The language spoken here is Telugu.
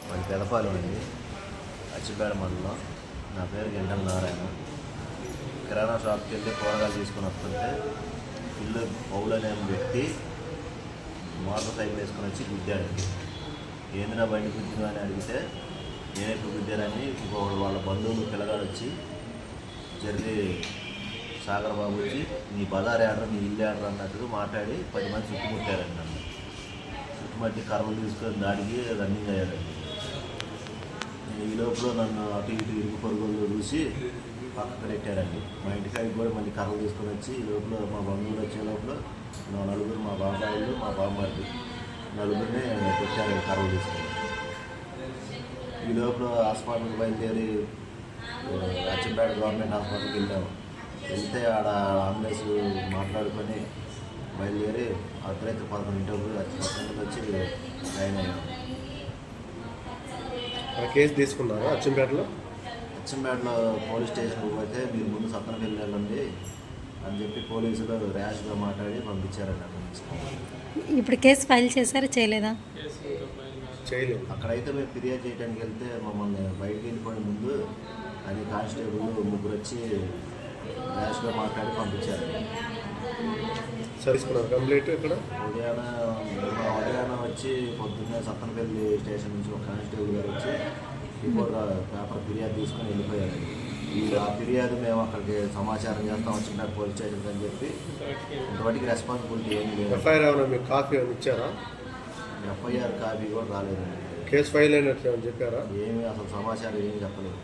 మన పెదపాలెం అండి, అచ్చిపేట మండలం. నా పేరు గంటల నారాయణ. కిరాణా షాప్కి వెళ్ళి కూరగాయలు తీసుకుని వస్తుంటే ఇల్లు పౌలు అనే వ్యక్తి మోటార్ సైకిల్ వేసుకొని వచ్చి గుద్దాడండి. ఏందిరా బండి గుద్దిన అని అడిగితే నేను ఎప్పుడు గుద్దానని ఇంకొకడు వాళ్ళ బంధువులు పిల్లగాడు వచ్చి జరిగి సాగర్ బాబు వచ్చి నీ బజార్ ఆర్డర్ నీ ఇల్లు ఆర్డర్ అన్నట్టుగా మాట్లాడి 10 మంది చుట్టుముట్టారండి. నన్ను చుట్టుమట్టి కర్రలు తీసుకొని దాడికి రన్నింగ్ అయ్యాడండి. ఈ లోపల నన్ను అటు ఇటు ఇరుగు పరుగుల్లో చూసి పక్కకు నెట్టారండి. మా ఇంటికాడికి కూడా మళ్ళీ కర్రలు తీసుకొని వచ్చి ఈ లోపల మా బంధువులు వచ్చే లోపల నా నలుగురు, మా బాబాయిలు, మా బామ్మర్ది నలుగురిని కొట్టారండి కర్రలు తీసుకొని. ఈ లోపల హాస్పిటల్కి బయలుదేరి అచ్చంపేట గవర్నమెంట్ హాస్పిటల్కి వెళ్ళాము. వెళ్తే ఆడ అంబులెన్స్ మాట్లాడుకొని బయలుదేరి అర్ధరాత్రి 11 వచ్చి జాయిన్ అయ్యాము. కేసు తీసుకున్నారా అచ్చంపేటలో? అచ్చంపేటలో పోలీస్ స్టేషన్కి పోతే మీరు ముందు సత్తనపల్లి వెళ్ళండి అని చెప్పి పోలీసులు ర్యాష్గా మాట్లాడి పంపించారండి. అక్కడ నుంచి ఇప్పుడు కేసు ఫైల్ చేశారా చేయలేదా? చేయలేదు. అక్కడైతే మేము ఫిర్యాదు చేయడానికి వెళ్తే మమ్మల్ని బయటికి వెళ్ళిపోయే ముందు అని కానిస్టేబుల్ ముగ్గురు వచ్చి ర్యాష్గా మాట్లాడి పంపించారు. సరిసుకున్నారు కంప్లీట్. ఇక్కడ ఉదయాన వచ్చి పొద్దున్నే సత్తనపల్లి స్టేషన్ నుంచి ఒక కానిస్టేబుల్ గారు వచ్చి రిపోర్ట్ పేపర్ ఫిర్యాదు తీసుకొని వెళ్ళిపోయారు. ఆ ఫిర్యాదు మేము అక్కడికి సమాచారం చేస్తాం వచ్చిన పోలీస్ స్టేషన్ అని చెప్పి ఇంతవరకు రెస్పాన్సిబిలిటీ ఏమీ లేదు. ఎఫ్ఐఆర్ ఏమైనా మీకు కాపీ ఏమైనా ఇచ్చారా? ఎఫ్ఐఆర్ కాపీ కూడా రాలేదండి. కేసు ఫైల్ అయినట్లు ఏమైనా చెప్పారా? ఏమీ అసలు సమాచారం ఏమీ చెప్పలేదు.